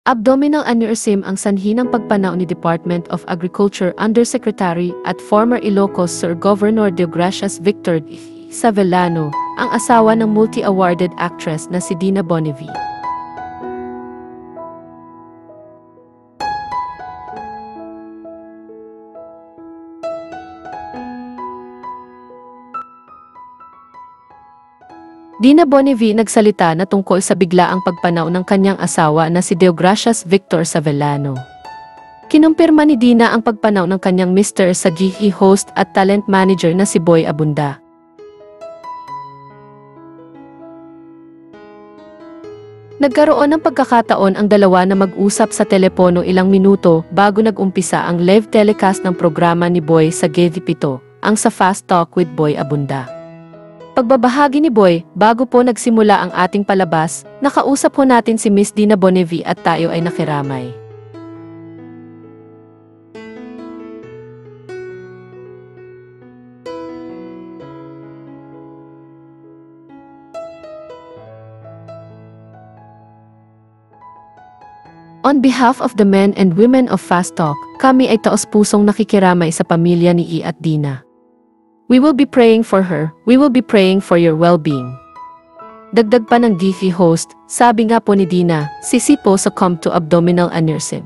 Abdominal aneurysm ang sanhi ng pagpanaw ni Department of Agriculture Undersecretary at former Ilocos Sur Governor Deogracias Victor Savellano, ang asawa ng multi-awarded actress na si Dina Bonnevie. Dina Bonnevie nagsalita na tungkol sa biglaang pagpanaw ng kanyang asawa na si Deogracias Victor Savellano. Kinumpirma ni Dina ang pagpanaw ng kanyang mister sa GE host at talent manager na si Boy Abunda. Nagkaroon ng pagkakataon ang dalawa na mag-usap sa telepono ilang minuto bago nag-umpisa ang live telecast ng programa ni Boy sa GTV7, ang sa Fast Talk with Boy Abunda. Pagbabahagi ni Boy, bago po nagsimula ang ating palabas, nakausap po natin si Miss Dina Bonnevie at tayo ay nakiramay. On behalf of the men and women of Fast Talk, kami ay taos-pusong nakikiramay sa pamilya ni I at Dina. We will be praying for her, we will be praying for your well-being. Dagdag pa ng GV host, sabi nga po ni Dina, sisi po succumb to abdominal aneurysm.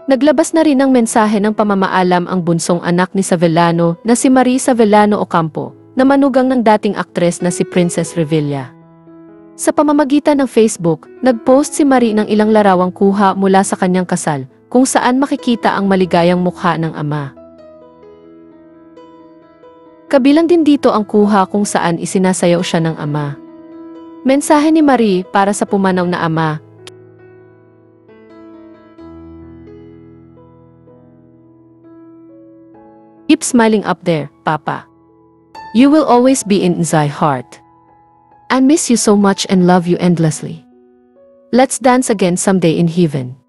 Naglabas na rin ng mensahe ng pamamaalam ang bunsong anak ni Savellano na si Marie Savellano Ocampo, na manugang ng dating aktres na si Princess Revilla. Sa pamamagitan ng Facebook, nag-post si Marie ng ilang larawang kuha mula sa kanyang kasal, kung saan makikita ang maligayang mukha ng ama. Kabilang din dito ang kuha kung saan isinasayaw siya ng ama. Mensahe ni Marie para sa pumanaw na ama. Keep smiling up there, Papa. You will always be in my heart. I miss you so much and love you endlessly. Let's dance again someday in heaven.